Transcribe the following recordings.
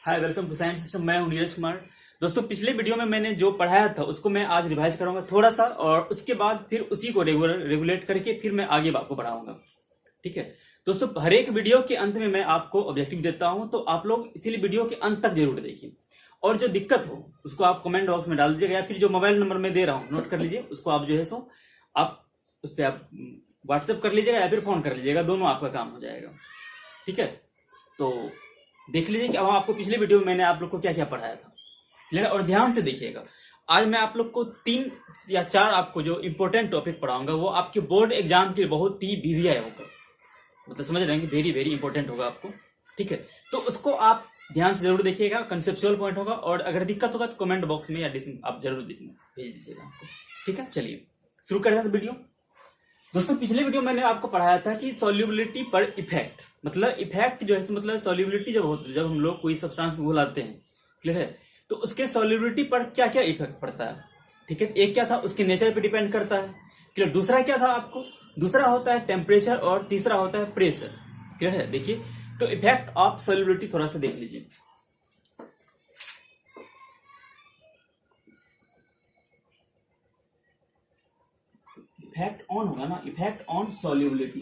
Hi, welcome to science system. मैं हूं नीरज कुमार। दोस्तों, पिछले वीडियो में मैंने जो पढ़ाया था उसको मैं आज रिवाइज कराऊंगा थोड़ा सा, और उसके बाद फिर उसी को रेगुलेट करके फिर मैं आगे आपको पढ़ाऊंगा। ठीक है दोस्तों, हर एक वीडियो के अंत में मैं आपको ऑब्जेक्टिव देता हूं, तो आप लोग इसीलिए वीडियो के अंत तक जरूर देखिए। और जो दिक्कत हो उसको आप कमेंट बॉक्स में डाल दीजिएगा, या फिर जो मोबाइल नंबर मैं दे रहा हूँ नोट कर लीजिए, उसको आप जो है सो आप उस पर आप व्हाट्सएप कर लीजिएगा या फिर फोन कर लीजिएगा, दोनों आपका काम हो जाएगा। ठीक है, तो देख लीजिए कि अब आपको पिछले वीडियो में मैंने आप लोग को क्या क्या पढ़ाया था। क्लियर? और ध्यान से देखिएगा, आज मैं आप लोग को 3 या 4 आपको जो इंपॉर्टेंट टॉपिक पढ़ाऊंगा वो आपके बोर्ड एग्जाम के बहुत ही वीवीआई होगा, मतलब समझ रहे हैं कि वेरी वेरी इंपॉर्टेंट होगा आपको। ठीक है, तो उसको आप ध्यान से जरूर देखिएगा, कंसेप्चुअल पॉइंट होगा, और अगर दिक्कत होगा तो कमेंट बॉक्स में या आप जरूर भेज दीजिएगा आपको। ठीक है, चलिए शुरू करें वीडियो। दोस्तों, पिछले वीडियो मैंने आपको पढ़ाया था कि सॉल्युबिलिटी पर इफेक्ट, मतलब इफेक्ट जो है मतलब सॉल्युबिलिटी जब हम लोग कोई सब्सटेंस में घुलाते हैं, क्लियर है, तो उसके सॉल्युबिलिटी पर क्या क्या इफेक्ट पड़ता है। ठीक है, एक क्या था, उसके नेचर पे डिपेंड करता है। क्लियर? दूसरा क्या था आपको, दूसरा होता है टेम्परेचर, और तीसरा होता है प्रेशर। क्लियर है? देखिए, तो इफेक्ट ऑफ सॉल्युबिलिटी थोड़ा सा देख लीजिए। इफेक्ट ऑन होगा ना, इफेक्ट ऑन सॉल्युबिलिटी।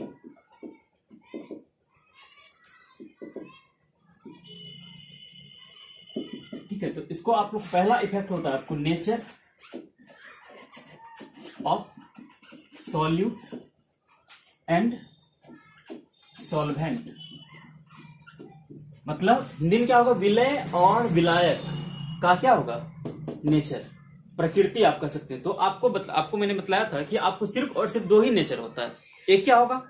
ठीक है, तो इसको आप लोग पहला इफेक्ट होता है आपको nature of solute and solvent, मतलब हिंदी में क्या होगा, विलय और विलायक का क्या होगा, नेचर, प्रकृति आप कह सकते हैं। तो आपको मैंने बताया था कि आपको सिर्फ और सिर्फ 2 ही नेचर होता है। एक क्या होगा,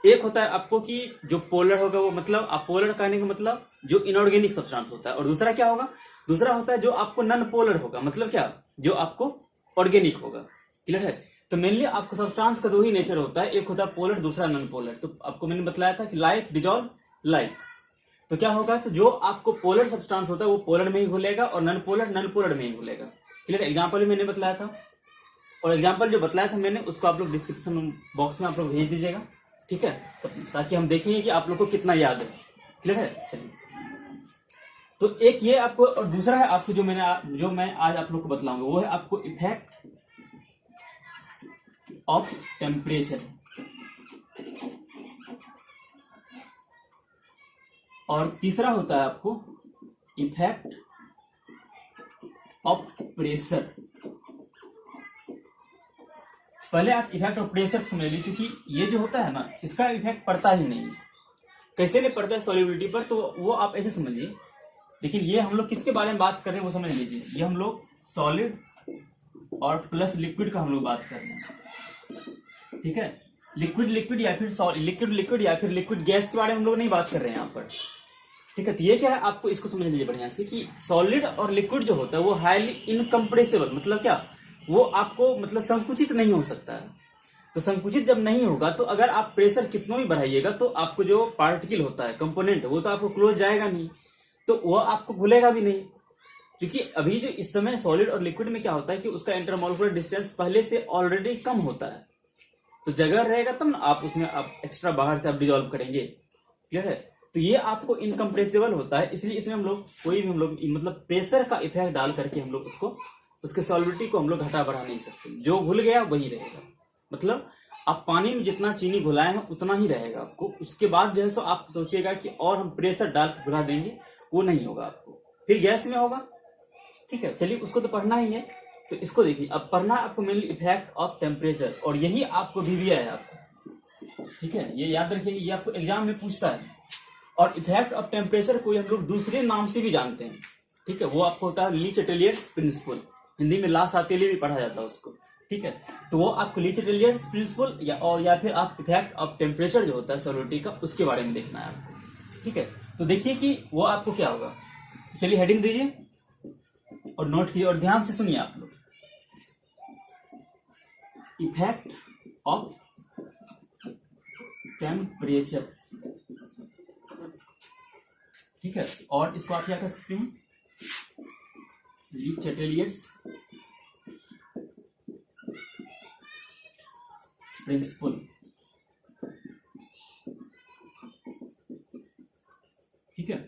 एक होता है आपको कि जो पोलर होगा वो, मतलब आप पोलर कहने का मतलब जो इनऑर्गेनिक सब्सटेंस होता है, और दूसरा क्या होगा, दूसरा होता है जो आपको नॉन पोलर होगा, मतलब क्या, जो आपको ऑर्गेनिक होगा। क्लियर है? तो मेनली आपको सब्सटेंस का 2 ही नेचर होता है, एक होता है पोलर, दूसरा नॉन पोलर। तो आपको मैंने बताया था कि लाइक डिजॉल्व लाइक, तो क्या होगा, तो जो आपको पोलर सब्सटेंस होता है वो पोलर में ही घुलेगा, और नॉन पोलर में ही घुलेगा। क्लियर? एग्जाम्पल भी मैंने बताया था, और एग्जाम्पल जो बताया था मैंने उसको आप लोग डिस्क्रिप्शन बॉक्स में आप लोग भेज दीजिएगा। ठीक है, ताकि हम देखेंगे कि आप लोग को कितना याद है। क्लियर है? चलिए, तो एक ये आपको, और दूसरा है आपको जो मैं आज आप लोग को बतलाऊंगा, वो है आपको इफेक्ट ऑफ टेम्परेचर, और तीसरा होता है आपको इफेक्ट ऑफ प्रेशर। पहले आप इफेक्ट ऑफ प्रेशर समझ लीजिए, क्योंकि ये जो होता है ना, इसका इफेक्ट पड़ता ही नहीं। कैसे नहीं पड़ता है सॉल्युबिलिटी पर, तो वो आप ऐसे समझिए। लेकिन ये हम लोग किसके बारे में बात कर रहे हैं वो समझ लीजिए, ये हम लोग सॉलिड और प्लस लिक्विड का हम लोग बात कर रहे हैं। ठीक है, लिक्विड या फिर लिक्विड या फिर लिक्विड गैस के बारे में हम लोग नहीं बात कर रहे हैं यहाँ पर। ठीक है, तो ये क्या है, आपको इसको समझ लीजिए बढ़िया से कि सॉलिड और लिक्विड जो होता है वो हाईली इनकम्प्रेसिबल, मतलब क्या, वो आपको मतलब संकुचित नहीं हो सकता है। तो संकुचित जब नहीं होगा, तो अगर आप प्रेशर कितना भी बढ़ाइएगा तो आपको जो पार्टिकल होता है, कंपोनेंट, वो तो आपको क्लोज जाएगा नहीं, तो वो आपको घुलेगा भी नहीं। क्योंकि अभी जो इस समय सॉलिड और लिक्विड में क्या होता है कि उसका इंटरमोलिकुलर डिस्टेंस पहले से ऑलरेडी कम होता है, तो जगह रहेगा तब ना आप उसमें आप एक्स्ट्रा बाहर से आप डिजोल्व करेंगे। क्लियर है? तो ये आपको इनकम्प्रेसिबल होता है, इसलिए इसमें हम लोग कोई भी हम लोग मतलब प्रेशर का इफेक्ट डाल करके हम लोग उसको, उसके सॉल्युबिलिटी को हम लोग घटा बढ़ा नहीं सकते। जो घुल गया वही रहेगा, मतलब आप पानी में जितना चीनी घुलाए हैं उतना ही रहेगा आपको। उसके बाद जो है सो आप सोचिएगा कि और हम प्रेशर डाल के घुला देंगे, वो नहीं होगा आपको, फिर गैस में होगा। ठीक है, चलिए उसको तो पढ़ना ही है, तो इसको देखिए। अब पढ़ना आपको मेनली इफेक्ट ऑफ टेम्परेचर, और यही आपको वीवीआई है आपको। ठीक है, ये याद रखिए, ये आपको एग्जाम में पूछता है। और इफेक्ट ऑफ टेम्परेचर को हम लोग दूसरे नाम से भी जानते हैं। ठीक है, वो आपको होता है ली चैटेलियर्स प्रिंसिपल, हिंदी में ला सातेली भी पढ़ा जाता है उसको। ठीक है, तो वो आपको ली चैटेलियर्स प्रिंसिपल या फिर आप इफेक्ट ऑफ टेम्परेचर जो होता है सॉल्युबिलिटी का, उसके बारे में देखना है आपको। ठीक है, तो देखिए कि वो आपको क्या होगा। तो चलिए हेडिंग दीजिए और नोट कीजिए और ध्यान से सुनिए आप लोग। Effect of temperature. ठीक है, और इसको आप क्या कह सकते हैं, ली चैटेलियर्स प्रिंसिपल। ठीक है,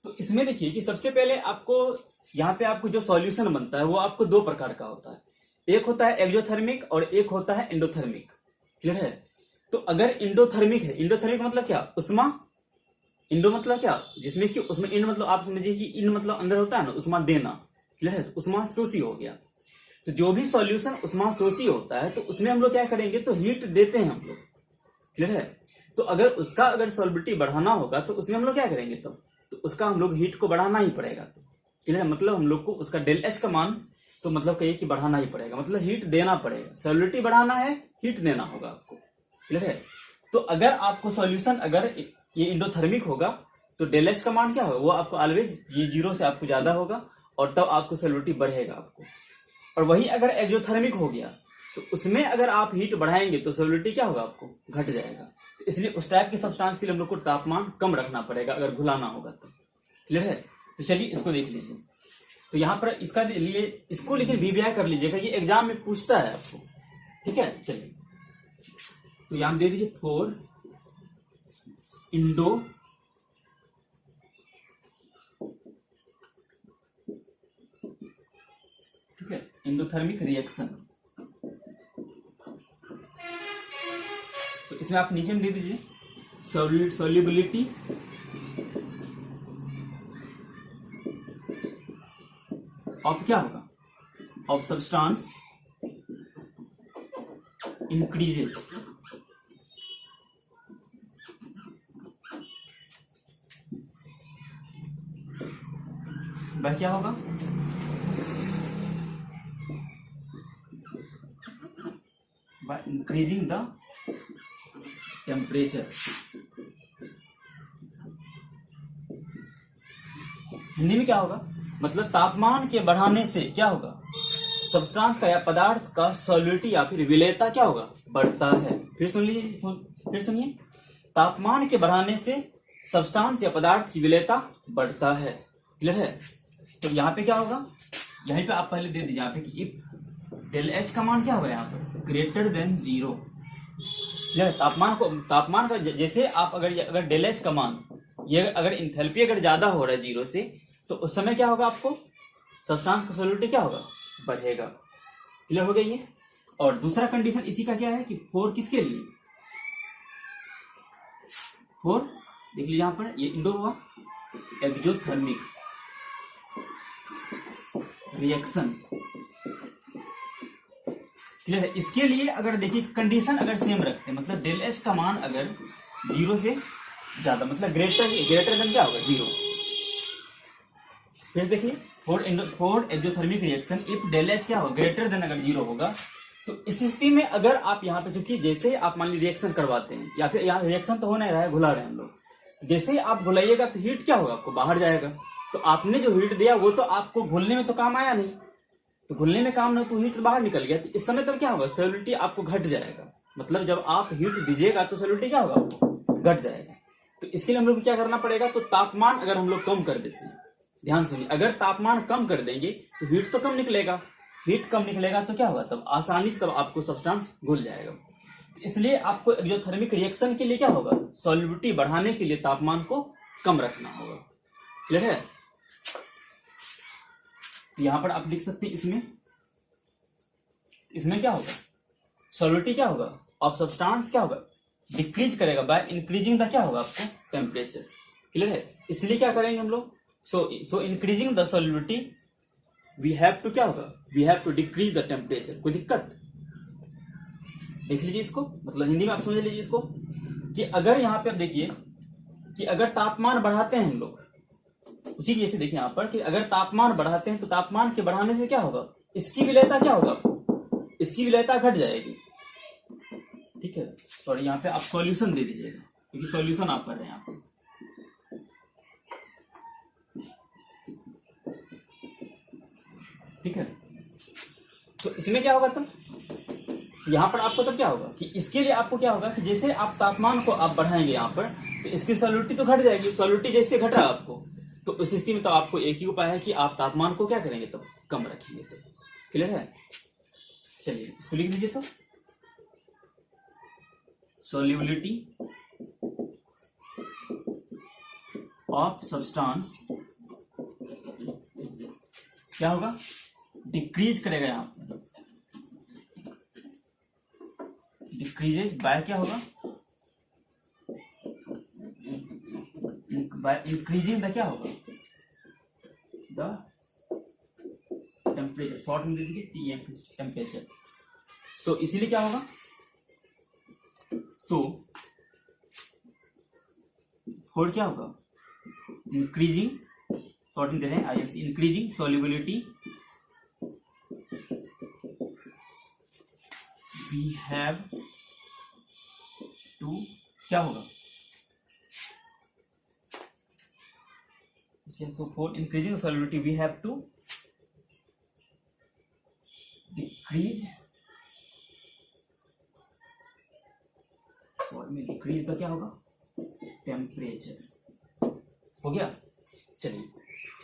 तो इसमें देखिए कि सबसे पहले आपको यहाँ पे आपको जो सॉल्यूशन बनता है वो आपको दो प्रकार का होता है, एक होता है एक्सोथर्मिक और एक होता है एंडोथर्मिक। क्लियर है? तो अगर इंडोथर्मिक है, इंडोथर्मिक मतलब क्या, उष्मा, इंडो मतलब क्या, जिसमें कि उसमें इन मतलब आप समझिए कि इन मतलब अंदर होता है ना उष्मा देना। क्लियर है? तो उष्मा शोषी हो गया। तो जो भी सॉल्यूशन उष्मा शोषी होता है तो उसमें हम लोग क्या करेंगे, तो हीट देते हैं हम लोग। क्लियर है? तो अगर उसका अगर सॉल्बिलिटी बढ़ाना होगा तो उसमें हम लोग क्या करेंगे, तो उसका हम लोग हीट को बढ़ाना ही पड़ेगा। तो क्लियर है? मतलब हम लोग को उसका डेल एच का मान तो मतलब कहिए कि बढ़ाना ही पड़ेगा, मतलब हीट देना पड़ेगा। सॉल्बिलिटी बढ़ाना है, हीट देना होगा आपको। क्लियर है? तो अगर आपको सॉल्यूशन अगर ये इंडोथर्मिक होगा तो डेल एच का मान क्या होगा, वो आपको ऑलवेज ये 0 से आपको ज्यादा होगा और तब आपको सॉल्बिलिटी बढ़ेगा आपको। और वही अगर एक्सोथर्मिक हो गया तो उसमें अगर आप हीट बढ़ाएंगे तो सॉल्बिलिटी क्या होगा, आपको घट जाएगा। तो इसलिए उस टाइप के सब्सटेंस के लिए हम लोग को तापमान कम रखना पड़ेगा अगर घुलाना होगा तो। क्लियर है? तो चलिए इसको देख लीजिए। तो यहाँ पर इसका लिए इसको लेकिन वीवीआई कर लीजिएगा, ये एग्जाम में पूछता है आपको। ठीक है? चलिए तो यहाँ दे दीजिए 4 इंडो ठीक है इंडोथर्मिक रिएक्शन। तो इसमें आप नीचे में दे दीजिए सॉल्युबिलिटी ऑफ क्या होगा, ऑफ सब्सटेंस इंक्रीजेज। वह क्या होगा, by increasing the temperature। Hindi में क्या होगा, मतलब तापमान के बढ़ाने से क्या होगा, सब्सटेंस का या पदार्थ का सॉल्युबिलिटी या फिर विलेयता क्या होगा, बढ़ता है। फिर सुनिए, तापमान के बढ़ाने से सब्सटेंस या पदार्थ की विलेयता बढ़ता है। क्लियर है? तो यहाँ पे क्या होगा, यहीं पे आप पहले दे दीजिए यहाँ पे कि इफ डेल एच का मान क्या होगा यहाँ पर ग्रेटर देन 0। तापमान का जैसे आप अगर डेल एच का मान ये अगर इंथैल्पी अगर ज्यादा हो रहा है 0 से तो उस समय क्या होगा, आपको सब्सटेंस का सॉल्युबिलिटी क्या होगा, बढ़ेगा। क्लियर हो गया ये? और दूसरा कंडीशन इसी का क्या है कि 4 किसके लिए, 4 देख लीजिए यहाँ पर ये इंडो हुआ एक्सोथर्मिक रिएक्शन। क्लियर है? इसके लिए अगर देखिए कंडीशन अगर सेम रखते हैं, मतलब डेल एच का मान अगर 0 से ज्यादा मतलब ग्रेटर देन क्या होगा 0। फिर देखिए 4 exothermic reaction if del H क्या होगा ग्रेटर देन अगर 0 होगा तो इस स्थिति में अगर आप यहाँ पे चूंकि जैसे आप मान लीजिए रिएक्शन करवाते हैं या फिर यहाँ रिएक्शन तो हो नहीं रहा है, घुला रहे हैं हम लोग, जैसे ही आप घुलाइएगा तो हीट क्या होगा, आपको बाहर जाएगा। तो आपने जो हीट दिया वो तो आपको घुलने में तो काम आया नहीं, तो घुलने में काम नहीं तो हीट बाहर निकल गया। तो इस समय तब क्या होगा, सॉल्युबिलिटी आपको घट जाएगा। मतलब जब आप हीट दीजिएगा तो सॉल्युबिलिटी क्या होगा, आपको घट जाएगा। तो इसके लिए हम लोग क्या करना पड़ेगा, तो तापमान अगर हम लोग कम कर देते हैं, ध्यान सुनिए, अगर तापमान कम कर देंगे तो हीट तो कम निकलेगा, हीट कम निकलेगा तो क्या होगा, तब आसानी से तब आपको सब्सटेंस घुल जाएगा। इसलिए आपको एक्सोथर्मिक रिएक्शन के लिए क्या होगा, सॉल्युबिलिटी बढ़ाने के लिए तापमान को कम रखना होगा। क्लियर है? यहां पर आप लिख सकते हैं इसमें क्या होगा, सॉल्युबिलिटी क्या होगा ऑफ सब्सटेंस क्या होगा, डिक्रीज करेगा बाय इंक्रीजिंग द क्या होगा, आपको टेम्परेचर। क्लियर है? इसलिए क्या करेंगे हम लोग, so increasing the solubility we have to क्या होगा, we have to decrease the temperature. कोई दिक्कत, देख लीजिए इसको, मतलब हिंदी में आप समझ लीजिए इसको कि अगर यहाँ पे आप देखिए कि अगर तापमान बढ़ाते हैं हम लोग, उसी की जैसे देखिए यहाँ पर कि अगर तापमान बढ़ाते हैं तो तापमान के बढ़ाने से क्या होगा, इसकी विलेयता क्या होगा, इसकी विलेयता घट जाएगी। ठीक है? सॉरी यहाँ पे आप सॉल्यूशन दे दीजिएगा क्योंकि सॉल्यूशन आप कर रहे हैं यहाँ पर। ठीक है? तो इसमें क्या होगा, तब यहां पर आपको तब क्या होगा कि इसके लिए आपको क्या होगा कि जैसे आप तापमान को आप बढ़ाएंगे यहाँ पर तो इसकी सॉल्युबिलिटी तो घट जाएगी। सॉल्युबिलिटी जैसे घटा आपको तो उस स्थिति में तो आपको एक ही उपाय है कि आप तापमान को क्या करेंगे, तब कम रखेंगे। तो क्लियर है? चलिए इसको लिख दीजिए। तो सॉल्युबिलिटी ऑफ सब्सटेंस क्या होगा, डिक्रीज करेगा। यहां पर डिक्रीजेज बाय क्या होगा, बाय इंक्रीजिंग द क्या होगा, द टेम्परेचर, शॉर्ट में दे दीजिए टीएम टेम्परेचर। सो इसीलिए क्या होगा, सो फोर क्या होगा, इंक्रीजिंग, शॉर्ट में दे रहे हैं IMC, increasing solubility we have to क्या होगा, so for increasing solubility we have to decrease, में डिक्रीज का क्या होगा, टेम्परेचर। हो गया। चलिए,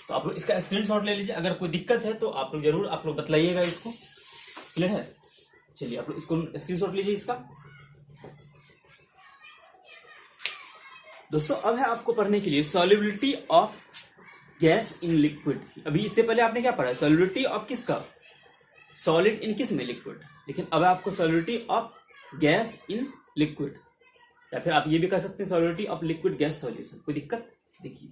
तो आप लोग इसका स्क्रीनशॉट ले लीजिए, अगर कोई दिक्कत है तो आप लोग जरूर आप लोग बतलाइएगा इसको। क्लियर है। चलिए आप लोग इसको स्क्रीनशॉट लीजिए इसका। दोस्तों अब है आपको पढ़ने के लिए solubility of gas in liquid. अभी इससे पहले आपने क्या पढ़ा, सॉल्युबिलिटी ऑफ किसका, सॉलिड इन किस में, लिक्विड। लेकिन अब आपको solubility of gas in liquid, या फिर आप ये भी कर सकते हैं solubility of liquid gas solution. कोई दिक्कत, देखिए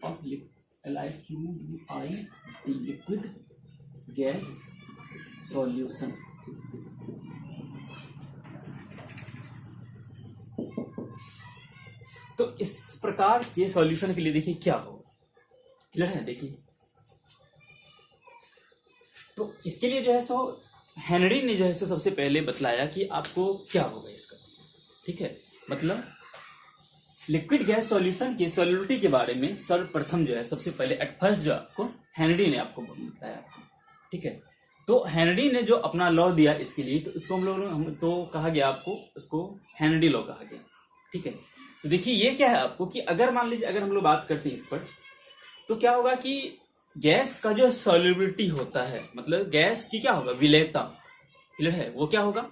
of LiQUI liquid gas solution. तो इस प्रकार के सॉल्यूशन के लिए देखिए क्या होगा, क्लियर है। देखिए तो इसके लिए जो है सो हेनरी ने जो है सो सबसे पहले बतलाया कि आपको क्या होगा इसका, ठीक है। मतलब लिक्विड गैस सॉल्यूशन की सॉल्युबिलिटी के बारे में सर्वप्रथम जो है सबसे पहले एट फर्स्ट जो आपको हेनरी ने आपको बताया, ठीक है। तो हेनरी ने जो अपना लॉ दिया इसके लिए, तो उसको हम तो कहा गया आपको, उसको हेनरी लॉ कहा गया, ठीक है। तो देखिए ये क्या है आपको कि अगर मान लीजिए अगर हम लोग बात करते हैं इस पर, तो क्या होगा कि गैस का जो सॉल्युबिलिटी होता है, मतलब गैस की क्या होगा, विलेयता, क्लियर है, वो क्या होगा।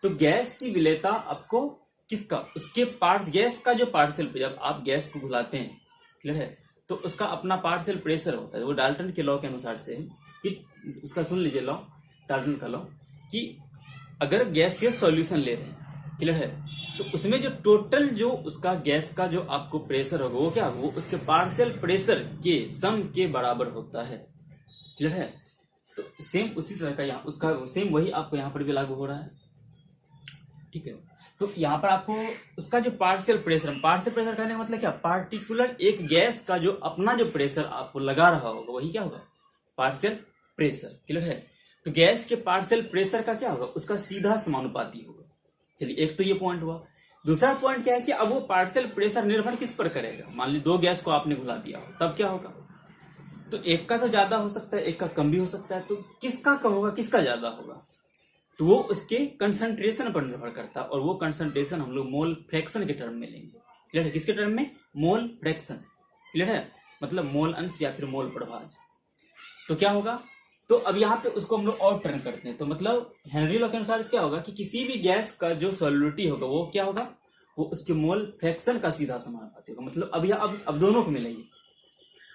तो गैस की विलेयता आपको किसका, उसके पार्ट्स, गैस का जो पार्शियल, जब आप गैस को घुलाते हैं, क्लियर है, तो उसका अपना पार्शियल प्रेशर होता है। वो डाल्टन के लॉ के अनुसार से कि उसका सुन लीजिए लॉ, डाल्टन का लॉ, कि अगर गैसियस सॉल्यूशन ले रहे हैं, क्लियर है, तो उसमें जो टोटल जो उसका गैस का जो आपको प्रेशर होगा वो क्या होगा, वो उसके पार्शियल प्रेशर के सम के बराबर होता है, क्लियर है। तो सेम उसी तरह का यहाँ उसका सेम वही आपको यहाँ पर भी लागू हो रहा है, ठीक है। तो यहाँ पर आपको उसका जो पार्शियल प्रेशर कहने का मतलब क्या, पार्टिकुलर एक गैस का जो अपना जो प्रेशर आपको लगा रहा होगा वही क्या होगा, पार्शियल प्रेशर, क्लियर है। तो गैस के पार्शियल प्रेशर का क्या होगा, उसका सीधा समानुपाती होगा। चलिए एक तो ये पॉइंट हुआ। दूसरा पॉइंट क्या है कि अब वो पार्शियल प्रेशर निर्भर किस पर करेगा, मान लीजिए दो गैस को आपने घुला दिया हो, तब क्या होगा, तो एक का तो ज्यादा हो सकता है, एक का कम भी हो सकता है, तो किसका कम होगा किसका ज्यादा होगा, तो वो उसके कंसंट्रेशन पर निर्भर करता है। और वो कंसंट्रेशन हम लोग मोल फ्रैक्शन के टर्म में लेंगे, क्लियर है। किसके टर्म में, मोल फ्रैक्शन, क्लियर है, मतलब मोल अंश या फिर मोल प्रभाज। तो क्या होगा, तो अब यहाँ पे उसको हम लोग और टर्न करते हैं, तो मतलब हेनरी लॉ के अनुसार क्या होगा कि किसी भी गैस का जो सॉल्युबिलिटी होगा वो क्या होगा, वो उसके मोल फ्रैक्शन का सीधा समानुपाती होगा। मतलब अब दोनों को मिलाइए,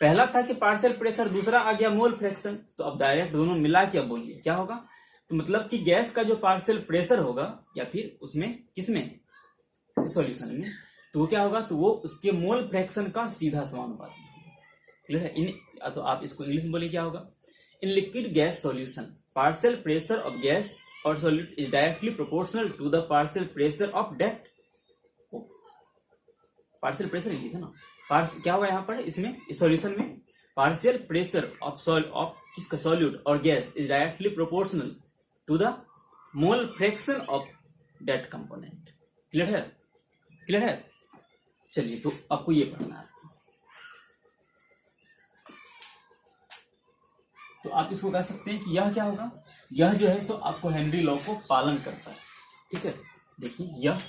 पहला था कि पार्शियल प्रेशर, दूसरा आ गया मोल फ्रैक्शन, तो अब डायरेक्ट दोनों मिला के अब बोलिए क्या होगा। तो मतलब कि गैस का जो पार्शियल प्रेशर होगा या फिर उसमें किसमें, सॉल्यूशन में, तो वो क्या होगा, तो वो उसके मोल फ्रैक्शन का सीधा समानुपाती होगा, क्लियर है। इन तो आप इसको इंग्लिश में बोलिए क्या होगा, in liquid gas solution partial pressure of gas और solute is directly proportional to the partial pressure of that, partial pressure लिखा ना, क्या होगा यहाँ पर इसमें, इस सॉल्यूशन में पार्शियल प्रेशर ऑफ किसका, सॉल्यूट और gas is directly proportional to the mole fraction of that component, clear है, क्लियर है। चलिए तो आपको ये पढ़ना है, तो आप इसको कह सकते हैं कि यह क्या होगा, यह जो है सो आपको हेनरी लॉ को पालन करता है, ठीक है। देखिए यह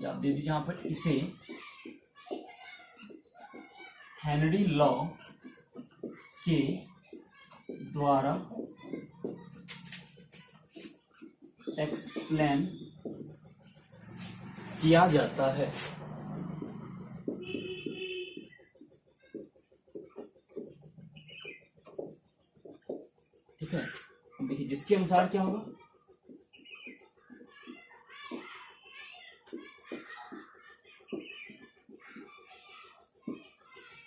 आप दे दीजिए यहाँ पर, इसे हेनरी लॉ के द्वारा एक्सप्लेन किया जाता है। ठीक है, देखिए जिसके अनुसार क्या होगा,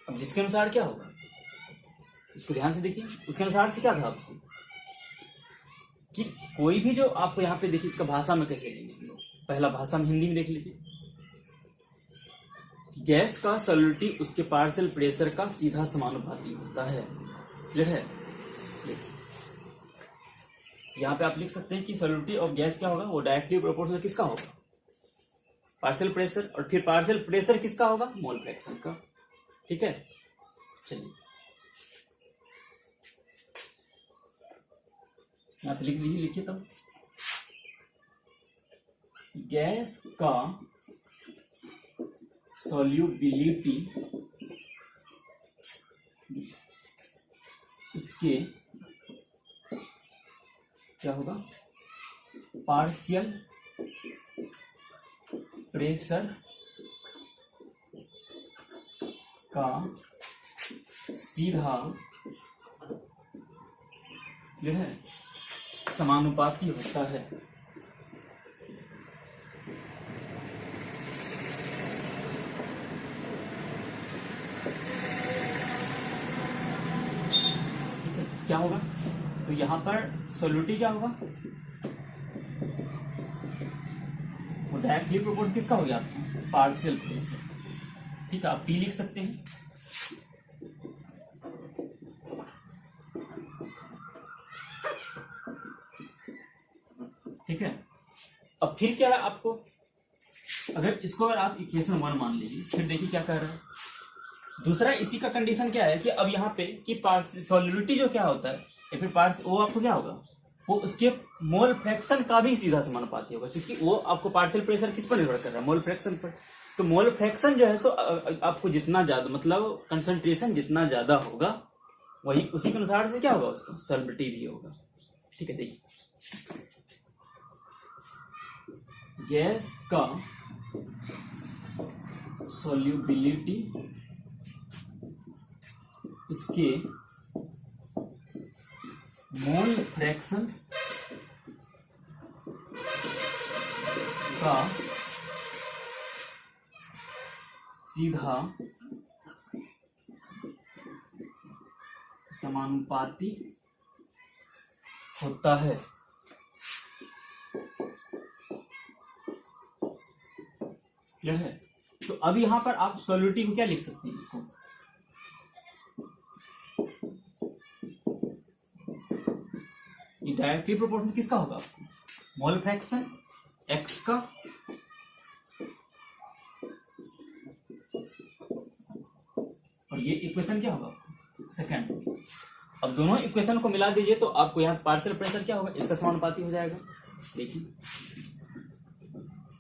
अब जिसके अनुसार क्या होगा इसको ध्यान से देखिए, उसके अनुसार से क्या था आपको कि कोई भी जो आपको यहाँ पे देखिए, इसका भाषा में कैसे लेंगे हम लोग, पहला भाषा में हिंदी में देख लीजिए, गैस का सॉलिडिटी उसके पार्शियल प्रेशर का सीधा समानुपाती होता है। क्लियर है? यहाँ पे आप लिख सकते हैं कि सॉलिडिटी ऑफ गैस क्या होगा, वो डायरेक्टली प्रोपोर्शनल किसका होगा, पार्शियल प्रेशर, और फिर पार्शियल प्रेशर किसका होगा, मोल फ्रैक्शन का। ठीक है, चलिए यहाँ पे लिख लीजिए, लिखिए तब, गैस का सॉल्युबिलिटी उसके क्या होगा, पार्शियल प्रेशर का सीधा जो है समानुपाती होता है। ठीक है, क्या होगा, तो यहां पर सॉल्युबिलिटी क्या होगा, वो डायरेक्टली प्रोपोर्शनल किसका हो गया, पार्शियल प्रेशर। ठीक है, आप पी लिख सकते हैं। ठीक है, अब फिर क्या है आपको, अगर इसको अगर आप इक्वेशन 1 मान लीजिए, फिर देखिए क्या कर रहा है दूसरा, इसी का कंडीशन क्या है कि अब यहाँ पे कि सॉल्युबिलिटी जो क्या होता है या फिर पार्स, वो आपको क्या होगा, वो उसके मोल फ्रैक्शन का भी सीधा समानुपाती होगा, क्योंकि वो आपको पार्शियल प्रेशर किस पर निर्भर कर रहा है, मोल फ्रैक्शन पर। तो मोल फ्रैक्शन जो है सो आपको जितना ज्यादा, मतलब कंसंट्रेशन जितना ज्यादा होगा, वही उसी के अनुसार से क्या होगा, उसका सॉल्युबिलिटी भी होगा। ठीक है, देखिए गैस का सॉल्युबिलिटी उसके मोल फ्रैक्शन का सीधा समानुपाती होता है। क्लियर है? तो अब यहां पर आप सॉल्युबिलिटी को क्या लिख सकते हैं, इसको ये डायरेक्टली प्रोपोर्शनल किसका होगा, आपको मोल फ्रैक्शन एक्स का और ये इक्वेशन क्या होगा, सेकंड। अब दोनों इक्वेशन को मिला दीजिए तो आपको यहाँ पार्शियल प्रेशर क्या होगा, इसका समानुपाती हो जाएगा। देखिए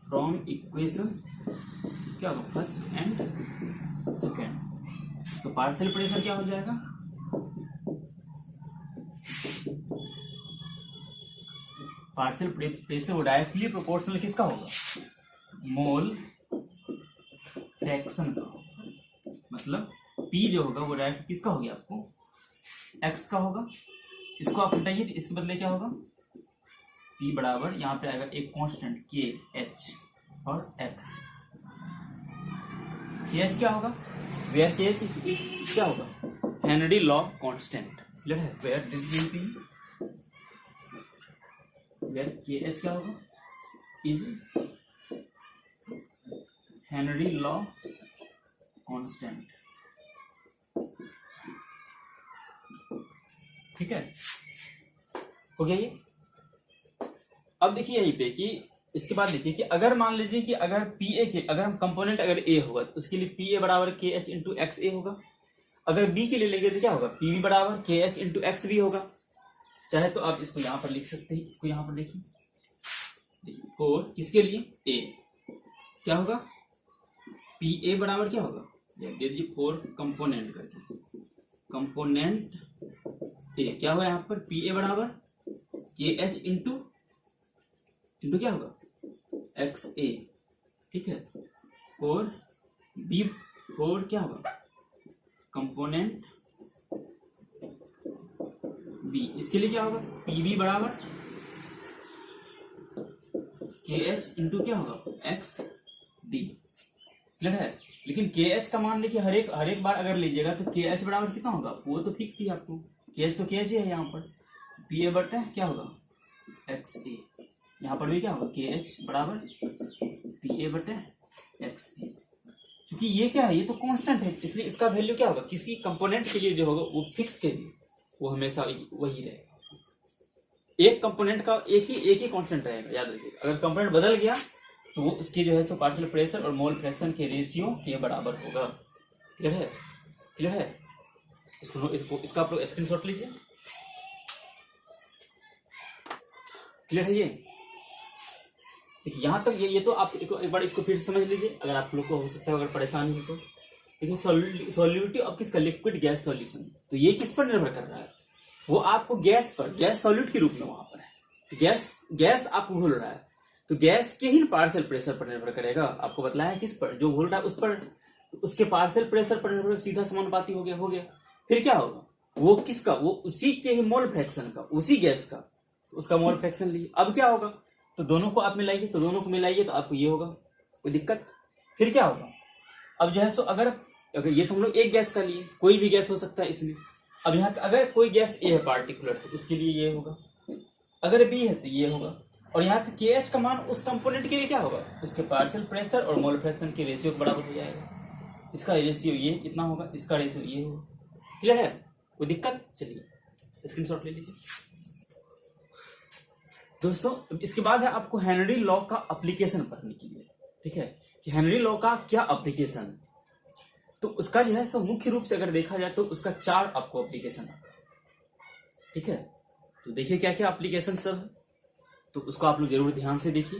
फ्रॉम इक्वेशन क्या होगा, फर्स्ट एंड सेकंड, तो पार्शियल प्रेशर क्या हो जाएगा, पार्शियल प्रेशर वो डायरेक्टली प्रोपोर्शनल किसका होगा, मोल फ्रैक्शन का। मतलब P जो होगा वो डायरेक्ट किसका हो गया, आपको x का होगा। इसको आप हटाइए, इसके बदले क्या होगा, P बराबर यहाँ पे आएगा एक कांस्टेंट K H और x। KH क्या होगा, वेयर KH क्या होगा, हेनरी लॉ कांस्टेंट। क्लियर है? वेयर डिज वेयर KH क्या होगा, इज हेनरी लॉ कांस्टेंट। ठीक है, हो गया ये। अब देखिए यहीं पे कि इसके बाद देखिए कि अगर मान लीजिए कि अगर PA के अगर हम कंपोनेंट अगर A होगा तो उसके लिए PA बराबर KH इंटू एक्स ए होगा। अगर B के लिए लेंगे तो क्या होगा, PB बराबर KH इंटू एक्स बी होगा। चाहे तो आप इसको यहां पर लिख सकते हैं, इसको यहां पर देखिए, और किसके लिए A क्या होगा, PA बराबर क्या होगा या दे दीजिए फॉर कंपोनेंट करके, कंपोनेंट ए क्या हुआ यहाँ पर, पी ए बराबर के एच इंटू क्या होगा एक्स ए, ठीक है, और बी फॉर क्या होगा कंपोनेंट बी, इसके लिए क्या होगा पी बी बराबर के एच इंटू क्या होगा एक्स डी, क्लियर है। लेकिन के एच का मान देखिए हर एक बार अगर लीजिएगा तो के एच बराबर कितना होगा, वो तो फिक्स ही आपको, के एच तो के एच ही है यहाँ पर, पी ए बटे क्या होगा एक्स ए, यहाँ पर भी क्या होगा के एच बराबर पी ए बटे एक्स ए। क्योंकि ये क्या है, ये तो कांस्टेंट है, इसलिए इसका वैल्यू क्या होगा, किसी कंपोनेंट के लिए जो होगा वो फिक्स के लिए वो हमेशा वही रहेगा। एक कंपोनेंट का एक ही कांस्टेंट रहेगा, याद रखिए। अगर कंपोनेंट बदल गया तो वो उसकी जो है सो पार्शियल प्रेशर और मोल फ्रैक्शन के रेशियो के बराबर होगा। क्लियर है, क्लियर है। इसको इसका आप लोग स्क्रीनशॉट लीजिए। क्लियर है ये। देखिए यहां तक ये तो आप एक बार इसको फिर समझ लीजिए, अगर आप लोग को हो सकता है अगर परेशानी हो तो। देखिए सॉल्युबिलिटी ऑफ किसका, लिक्विड गैस सॉल्यूशन, तो ये किस पर निर्भर कर रहा है, वो आपको गैस पर, गैस सॉल्यूट के रूप में वहां पर है, तो गैस आपको घुल रहा है, तो गैस के ही पार्शियल प्रेशर पर निर्भर करेगा। आपको बतलाया किस पर, जो घुल रहा है उस पर, उसके पार्शियल प्रेशर पर निर्भर, सीधा समानुपाती हो गया। फिर क्या होगा, वो किसका, वो उसी के ही मोल फ्रैक्शन का, उसी गैस का, उसका मोल फ्रैक्शन लिए। अब क्या होगा, तो दोनों को आप मिलाइए, तो दोनों को मिलाइए तो आपको ये होगा, कोई दिक्कत। फिर क्या होगा, अब जो है सो अगर ये तो हम लोग एक गैस का लिए, कोई भी गैस हो सकता है इसमें। अब यहाँ पे अगर कोई गैस ए है पार्टिकुलर, तो उसके लिए ये होगा, अगर बी है तो ये होगा। और यहाँ पे के एच का मान उस कंपोनेंट के लिए क्या होगा, उसके पार्शियल प्रेशर और मोल फ्रैक्शन के रेशियो के बराबर हो जाएगा। इसका रेशियो ये इतना होगा, इसका रेशियो ये होगा। क्लियर है, कोई दिक्कत। चलिए स्क्रीनशॉट ले लीजिए दोस्तों। इसके बाद है आपको हेनरी लॉ का एप्लीकेशन पढ़ने के लिए, ठीक है, कि हेनरी लॉ का क्या एप्लीकेशन। तो उसका जो है सो मुख्य रूप से अगर देखा जाए तो उसका 4 आपको एप्लीकेशन आता है, ठीक है। तो देखिए क्या क्या एप्लीकेशन सब है, तो उसको आप लोग जरूर ध्यान से देखिए,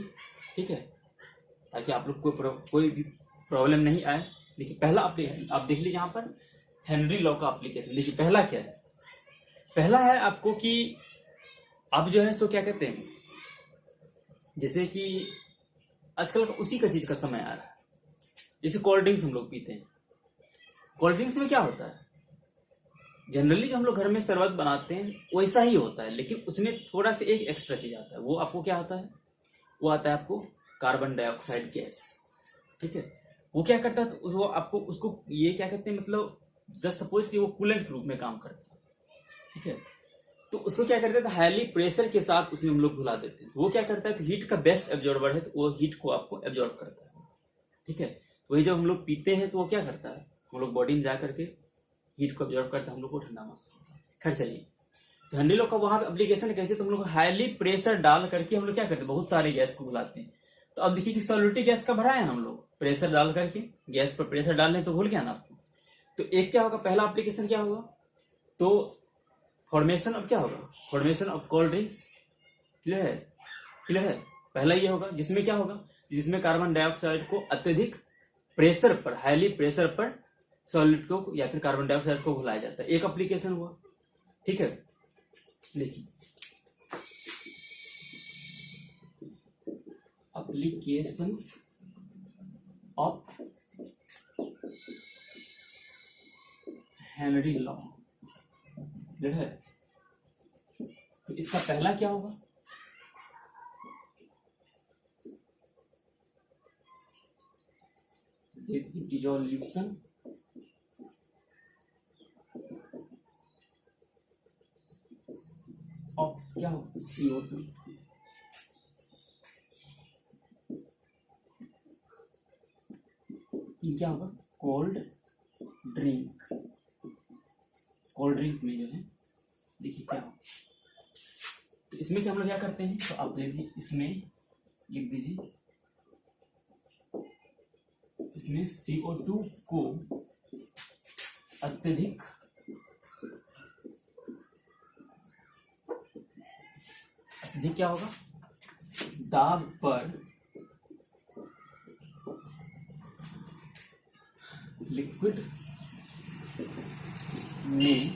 ठीक है, ताकि आप लोग को कोई भी प्रॉब्लम नहीं आए। देखिए पहला आप देख लीजिए यहाँ पर हेनरी लॉ का एप्लीकेशन। देखिए पहला क्या है, पहला है आपको कि आप जो है सो क्या कहते हैं, जैसे कि आजकल उसी का चीज का समय आ रहा है, जैसे कोल्ड ड्रिंक्स हम लोग पीते हैं। कोल्ड ड्रिंक्स में क्या होता है, जनरली जो हम लोग घर में शरबत बनाते हैं वैसा ही होता है, लेकिन उसमें थोड़ा सा एक एक्स्ट्रा चीज आता है। वो आपको क्या आता है, वो आता है आपको कार्बन डाइऑक्साइड गैस, ठीक है। वो क्या करता है, तो वो आपको उसको ये क्या कहते हैं, मतलब जस्ट सपोज कि वो कूलेंट के रूप में काम करता है, ठीक है। तो उसको क्या करते हैं, हाईली प्रेशर के साथ उसमें हम लोग घुला देते हैं। तो वो क्या करता है, तो हीट का बेस्ट एब्जॉर्बर है, तो वो हीट को आपको एब्जॉर्ब करता है, ठीक है। वही जब हम लोग पीते हैं तो वो क्या करता है, हम लोग बॉडी में जा करके हीट को एब्जॉर्ब करता है, हम लोग को ठंडा महसूस होता है। खैर चलिए, तो हेनरी लॉ का वहां पे एप्लीकेशन कैसे, तो हम लोग हाईली प्रेशर डाल करके हम लोग क्या करते हैं, बहुत सारे गैस को घुलाते हैं। तो अब देखिए कि सॉल्युबिलिटी गैस का बढ़ाया ना हम लोग, प्रेशर डाल करके गैस पर प्रेशर डाल रहे तो घुल गया ना आपको। तो एक क्या होगा, पहला एप्लीकेशन क्या होगा, तो फॉर्मेशन ऑफ क्या होगा, formation of cold drinks. Clear है, क्लियर है। पहला ये होगा जिसमें क्या होगा, जिसमें कार्बन डाइऑक्साइड को अत्यधिक प्रेशर पर, हाईली प्रेशर पर सॉलिड को या फिर कार्बन डाइऑक्साइड को घुलाया जाता है। एक एप्लीकेशन हुआ, ठीक है। देखिए applications of Henry law, clear है। तो इसका पहला क्या होगा, डिसोल्यूशन ऑफ क्या होगा, CO2। क्या होगा, कोल्ड ड्रिंक। कोल्ड ड्रिंक में जो है देखिए क्या होगा, तो इसमें क्या हम लोग क्या करते हैं, तो आप देखिए इसमें लिख दीजिए, इसमें CO2 को अत्यधिक क्या होगा, लिक्विड में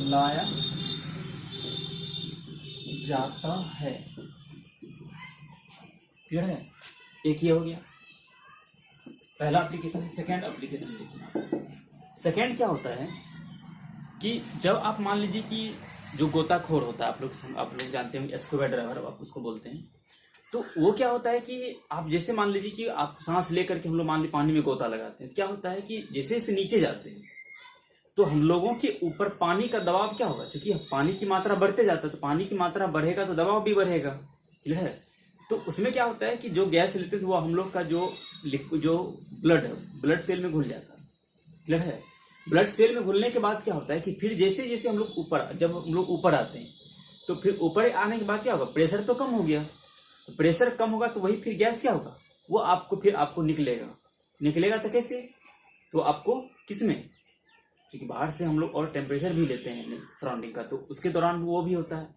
लाया जाता है। क्लियर है? एक ये हो गया पहला एप्लीकेशन। सेकेंड एप्लीकेशन देखिए। सेकेंड क्या होता है कि जब आप मान लीजिए कि जो गोताखोर होता है, आप लोग जानते होंगे स्कूबा ड्राइवर आप उसको बोलते हैं, तो वो क्या होता है कि आप जैसे मान लीजिए कि आप सांस लेकर के हम लोग मान लीजिए पानी में गोता लगाते हैं, तो क्या होता है कि जैसे जैसे नीचे जाते हैं तो हम लोगों के ऊपर पानी का दबाव क्या होगा, क्योंकि पानी की मात्रा बढ़ते जाता है तो पानी की मात्रा बढ़ेगा तो दबाव भी बढ़ेगा। क्लियर है? तो उसमें क्या होता है कि जो गैस लेते थे वो हम लोग का जो ब्लड है, ब्लड सेल में घुल जाता है। क्लियर है? ब्लड सेल में घुलने के बाद क्या होता है कि फिर जैसे जैसे हम लोग ऊपर, जब हम लोग ऊपर आते हैं तो फिर ऊपर आने के बाद क्या होगा, प्रेशर तो कम हो गया, तो प्रेशर कम होगा तो वही फिर गैस क्या होगा, वो आपको निकलेगा तो कैसे, तो आपको किसमें, क्योंकि बाहर से हम लोग और टेम्परेचर भी लेते हैं सराउंडिंग का, तो उसके दौरान वो भी होता है,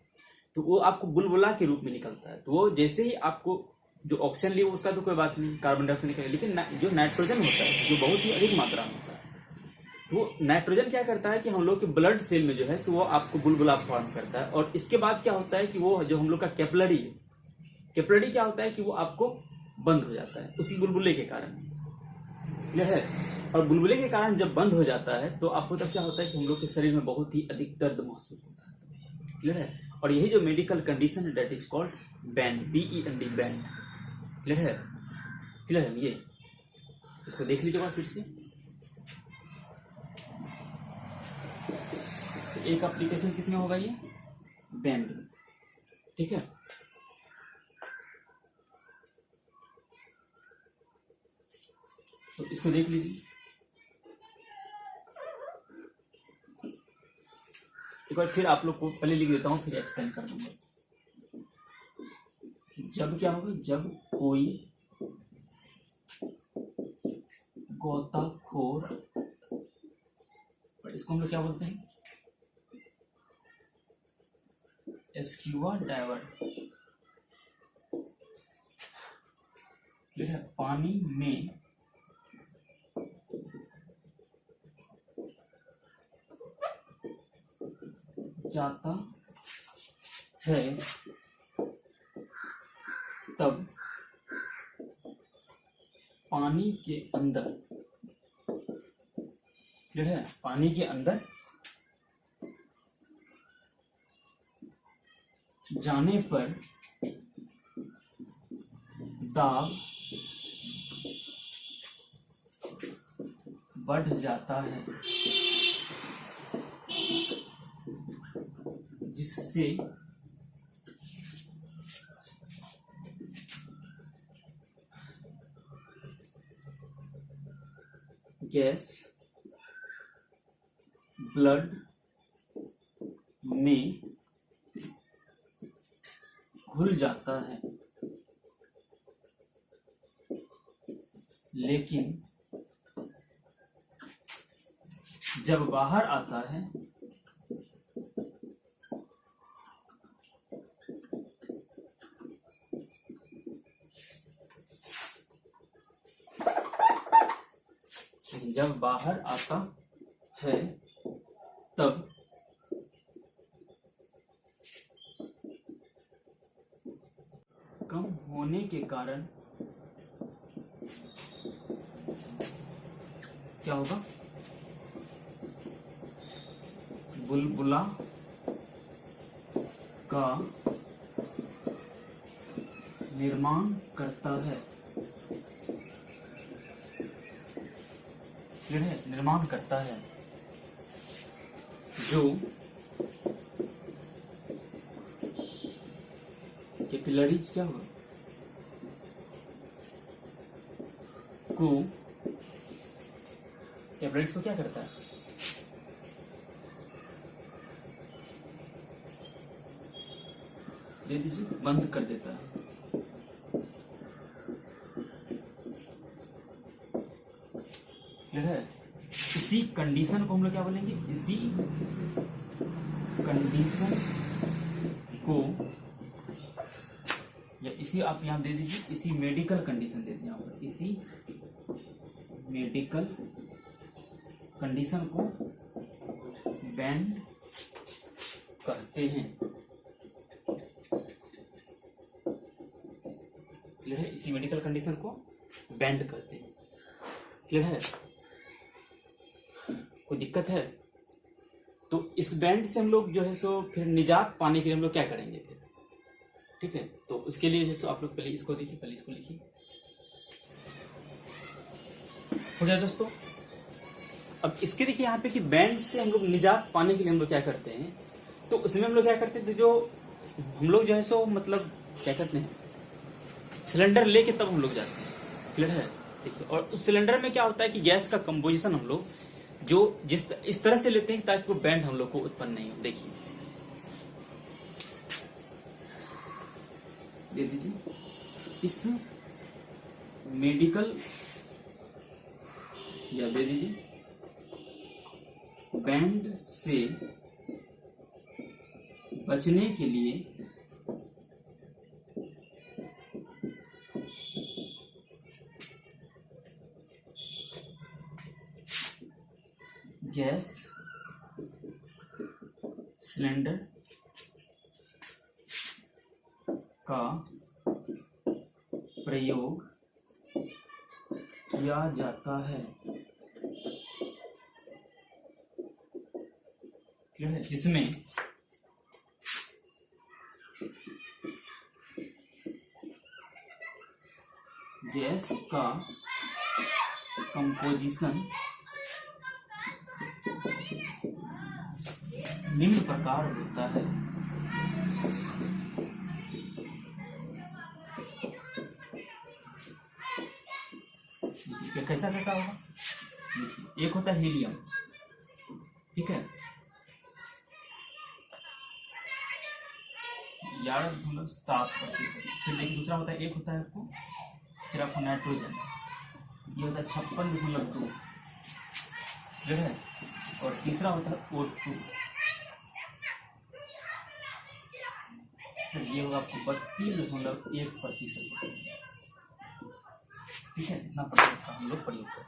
तो वो आपको बुलबुला के रूप में निकलता है। तो वो जैसे ही आपको जो ऑक्सीजन लिए उसका तो कोई बात नहीं, कार्बन डाइऑक्साइड निकले, लेकिन जो नाइट्रोजन होता है जो बहुत ही अधिक मात्रा में होता है, तो नाइट्रोजन क्या करता है कि हम लोग के ब्लड सेल में जो है सो वो आपको बुलबुला फॉर्म करता है। और इसके बाद क्या होता है कि वो जो हम लोग का कैपिलरी है, कैपिलरी क्या होता है कि वो आपको बंद हो जाता है उसी बुलबुले के कारण। क्लियर है? और बुलबुले के कारण जब बंद हो जाता है तो आपको तब क्या होता है कि हम लोग के शरीर में बहुत ही अधिक दर्द महसूस होता है। क्लियर है? और यही जो मेडिकल कंडीशन है that is called band, BEND, band. Clear है? क्लियर है? ये इसको देख लीजिएगा फिर से। तो एक एप्लीकेशन किसमें होगा, ये बैंड में। ठीक है? तो इसको देख लीजिए एक बार, फिर आप लोग को पहले लिख देता हूं फिर एक्सप्लेन कर दूंगा। जब क्या होगा, जब कोई गोताखोर, इसको हम लोग क्या बोलते हैं, स्क्यूबा डाइवर, पानी में जाता है तब पानी के अंदर, क्लियर है, पानी के अंदर जाने पर दाब बढ़ जाता है, जिससे गैस ब्लड में घुल जाता है, लेकिन जब बाहर आता है तब कम होने के कारण क्या होगा, बुलबुला का निर्माण करता है। निर्माण करता है, जो कैपिलरीज क्या होगा कैपिलरीज को क्या करता है, दे दीजिए, बंद कर देता है। है इसी कंडीशन को हम लोग क्या बोलेंगे, इसी कंडीशन को या इसी आप यहाँ दे दीजिए, इसी मेडिकल कंडीशन दे दीजिए यहाँ पर, इसी मेडिकल कंडीशन को बैंड करते हैं। क्लियर है? इसी मेडिकल कंडीशन को बैंड करते हैं। क्लियर है? कोई दिक्कत है? तो इस बैंड से हम लोग जो है सो फिर निजात पाने के लिए हम लोग क्या करेंगे फिर? ठीक है, तो उसके लिए जो है सो आप लोग पहले इसको देखिए, पहले इसको लिखिए। हो गया दोस्तों? अब इसके देखिए यहाँ पे कि बैंड से हम लोग निजात पाने के लिए हम लोग क्या करते हैं, तो उसमें हम लोग क्या करते हैं, तो जो हम लोग जो है सो मतलब क्या करते हैं, सिलेंडर लेके तब हम लोग जाते हैं। क्लियर है? देखिए, और उस सिलेंडर में क्या होता है कि गैस का कंपोजिशन हम लोग जो जिस इस तरह से लेते हैं ताकि वो बैंड हम लोग को उत्पन्न नहीं हो। देखिए, दे दीजिए, इस मेडिकल या दे दीजिए बैंड से बचने के लिए गैस सिलेंडर का प्रयोग किया जाता है। क्लियर है? जिसमें गैस का कंपोजिशन निम्न प्रकार होता है। कैसा कैसा होगा? एक होता है हीलियम, ठीक है, 11.7%। फिर देखिए दूसरा होता है, एक होता है आपको, फिर आपको नाइट्रोजन, ये होता है 56.2। ठीक है, और तीसरा होता है O2, फिर ये होगा आपको 32.1%। ठीक है, इतना प्रतिशत का हम लोग प्रयोग करते हैं।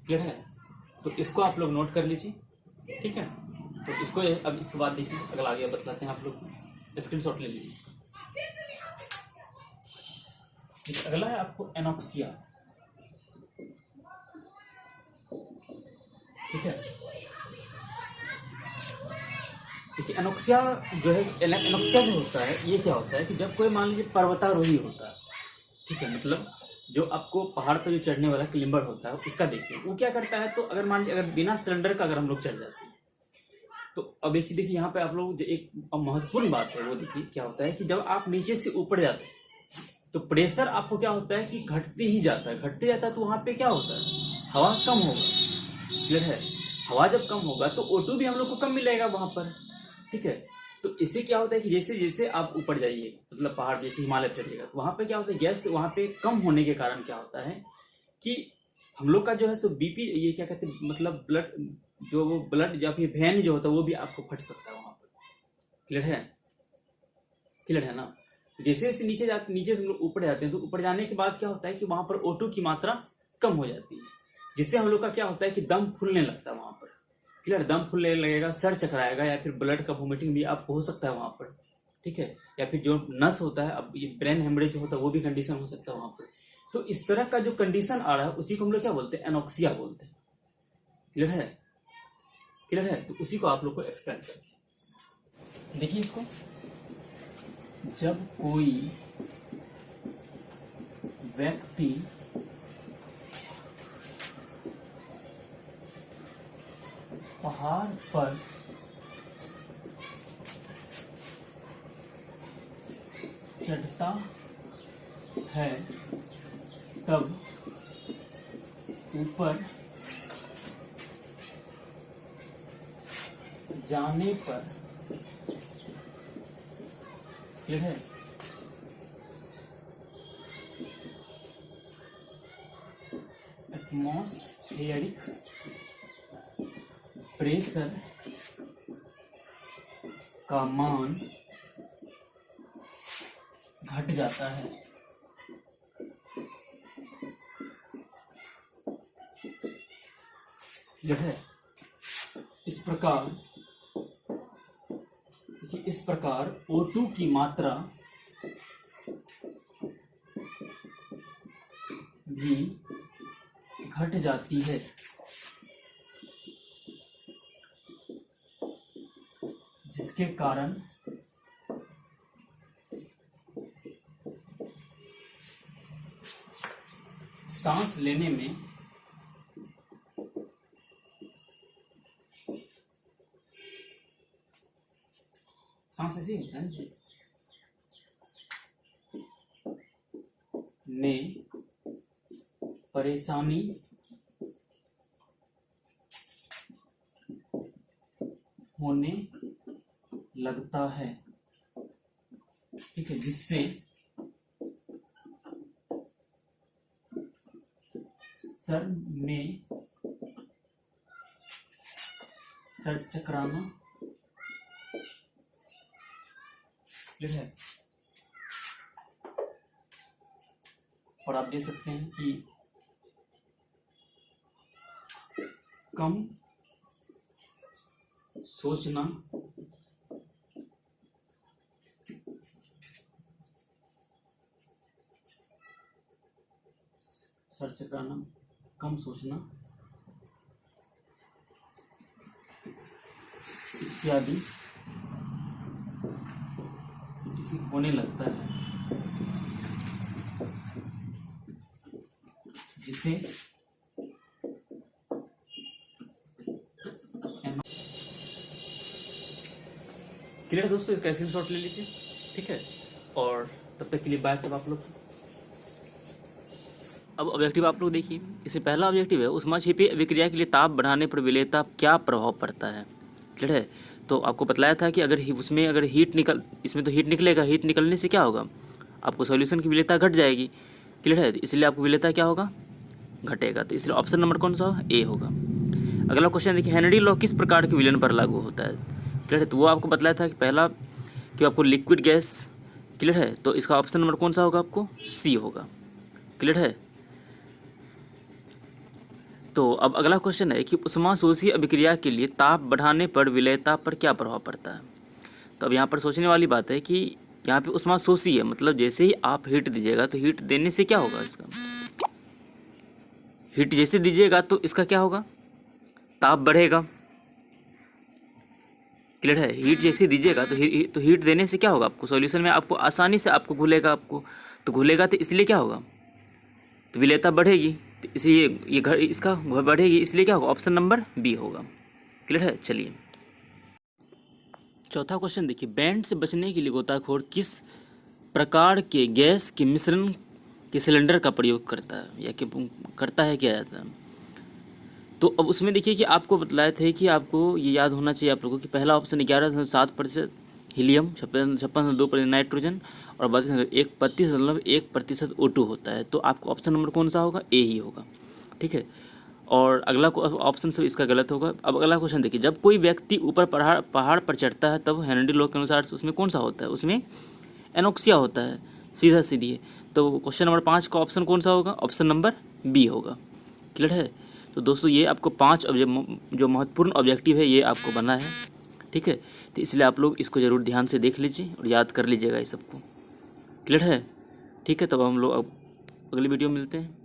क्लियर है? तो इसको आप लोग नोट कर लीजिए। ठीक है, तो इसको अब इसके बाद देखिए अगला आगे बतलाते हैं आप लोग, स्क्रीनशॉट ले लीजिए। अगला है आपको एनॉक्सिया। ठीक है, देखिए एनॉक्सिया जो है, एनॉक्सिया जो होता है ये क्या होता है कि जब कोई मान लीजिए पर्वतारोही होता है, ठीक है, मतलब जो आपको पहाड़ पर जो चढ़ने वाला क्लाइंबर होता है उसका देखिए वो क्या करता है, तो अगर मान लीजिए अगर बिना सिलेंडर का अगर हम लोग चढ़ जाते हैं, तो अब एक चीज देखिए यहाँ पे आप लोग जो एक महत्वपूर्ण बात है वो देखिए क्या होता है कि जब आप नीचे से ऊपर जाते हैं तो प्रेशर आपको क्या होता है कि घटते ही जाता है, घटते जाता है, तो वहां पे क्या होता है, हवा कम होगा। क्लियर है? हवा जब कम होगा तो O2 भी हम लोग को कम मिलेगा वहां पर। ठीक है, तो इससे क्या होता है कि जैसे जैसे आप ऊपर जाइए, मतलब पहाड़ जैसे हिमालय चढ़िएगा, तो वहां पे क्या होता है, गैस वहां पे कम होने के कारण क्या होता है कि हम लोग का जो है सो बीपी, ये क्या कहते हैं, मतलब ब्लड, जो वो ब्लड या फिर वेन जो होता है वो भी आपको फट सकता है वहां पर। क्लियर है? क्लियर है ना? जैसे जैसे नीचे से हम लोग ऊपर जाते हैं, तो ऊपर जाने के बाद क्या होता है कि वहां पर O2 की मात्रा कम हो जाती है, जिससे हम लोग का क्या होता है कि दम फूलने लगता है वहां पर। क्लियर? दम फूलने लगेगा, सर चकराएगा, या फिर ब्लड का वोमिटिंग भी आपको हो सकता है वहां पर। ठीक है, या फिर जो नस होता है, अब ये ब्रेन हेमरेज जो होता है वो भी कंडीशन हो सकता है वहां पर। तो इस तरह का जो कंडीशन आ रहा है उसी को हम लोग क्या बोलते हैं, एनॉक्सिया बोलते हैं। क्लियर है? क्लियर है? तो उसी को आप लोग को एक्सप्लेन करें। देखिए इसको, जब कोई व्यक्ति पहाड़ पर चढ़ता है तब ऊपर जाने पर, क्लियर है, एटमॉस्फेरिक प्रेशर का मान जाता है। यह है इस प्रकार, देखिए इस प्रकार O2 की मात्रा भी घट जाती है, जिसके कारण सांस लेने में सांस ऐसी होता है ना में परेशानी होने लगता है, ठीक है, जिससे सर में सर चकराना, ठीक है। और आप देख सकते हैं कि कम सोचना, सर चकराना, कम सोचना इत्यादि किसी होने लगता है, जिसे क्लियर दोस्तों, इसका स्क्रीनशॉट ले लीजिए, ठीक है। और तब तक के लिए बाय तब आप लोग। अब ऑब्जेक्टिव आप लोग देखिए, इससे पहला ऑब्जेक्टिव है उष्मा छिपी अभिक्रिया के लिए ताप बढ़ाने पर विलेय ताप क्या प्रभाव पड़ता है, क्लियर है। तो आपको बतलाया था कि अगर उसमें अगर इसमें तो हीट निकलेगा, हीट निकलने से क्या होगा, आपको सॉल्यूशन की विलेयता घट जाएगी, क्लियर है। इसलिए आपको विलेयता क्या होगा, घटेगा। तो इसलिए ऑप्शन नंबर कौन सा होगा, ए होगा। अगला क्वेश्चन देखिए, हेनरी लॉ किस प्रकार के विलयन पर लागू होता है, क्लियर है। तो वो आपको बतलाया था कि पहला कि आपको लिक्विड गैस, क्लियर है। तो इसका ऑप्शन नंबर कौन सा होगा, आपको सी होगा, क्लियर है। तो अब अगला क्वेश्चन है कि उष्माशोषी अभिक्रिया के लिए ताप बढ़ाने पर विलेयता पर क्या प्रभाव पड़ता है। तो अब यहाँ पर सोचने वाली बात है कि यहाँ पे उष्माशोषी है, मतलब जैसे ही आप हीट दीजिएगा तो हीट देने से क्या होगा, इसका हीट जैसे दीजिएगा तो इसका क्या होगा, ताप बढ़ेगा, क्लियर है। हीट जैसे दीजिएगा तो हीट देने से क्या होगा, आपको सॉल्यूशन में आपको आसानी से आपको घुलेगा, आपको तो घुलेगा, तो इसलिए क्या होगा, तो विलेयता बढ़ेगी, तो इसलिए ये इसका बढ़ेगी, इसलिए क्या होगा, ऑप्शन नंबर बी होगा, क्लियर है। चलिए चौथा क्वेश्चन देखिए, बैंड से बचने के लिए गोताखोर किस प्रकार के गैस के मिश्रण के सिलेंडर का प्रयोग करता है, या कि करता है, क्या जाता है। तो अब उसमें देखिए कि आपको बतलाए थे कि आपको ये याद होना चाहिए आप लोगों की पहला ऑप्शन 11.7% हीलियम, 56.2% नाइट्रोजन और 1% O2 होता है। तो आपको ऑप्शन नंबर कौन सा होगा, ए ही होगा, ठीक है। और अगला ऑप्शन सब इसका गलत होगा। अब अगला क्वेश्चन देखिए, जब कोई व्यक्ति ऊपर पहाड़ पर चढ़ता है तब हेनरी लॉ के अनुसार उसमें कौन सा होता है, उसमें एनोक्सिया होता है, सीधा सीधी। तो क्वेश्चन नंबर 5 का ऑप्शन कौन सा होगा, ऑप्शन नंबर बी होगा, क्लियर है। तो दोस्तों ये आपको 5 जो महत्वपूर्ण ऑब्जेक्टिव है ये आपको बना है, ठीक है। तो इसलिए आप लोग इसको ज़रूर ध्यान से देख लीजिए और याद कर लीजिएगा इस सबको, क्लियर है, ठीक है। तब हम लोग अब अगली वीडियो में मिलते हैं।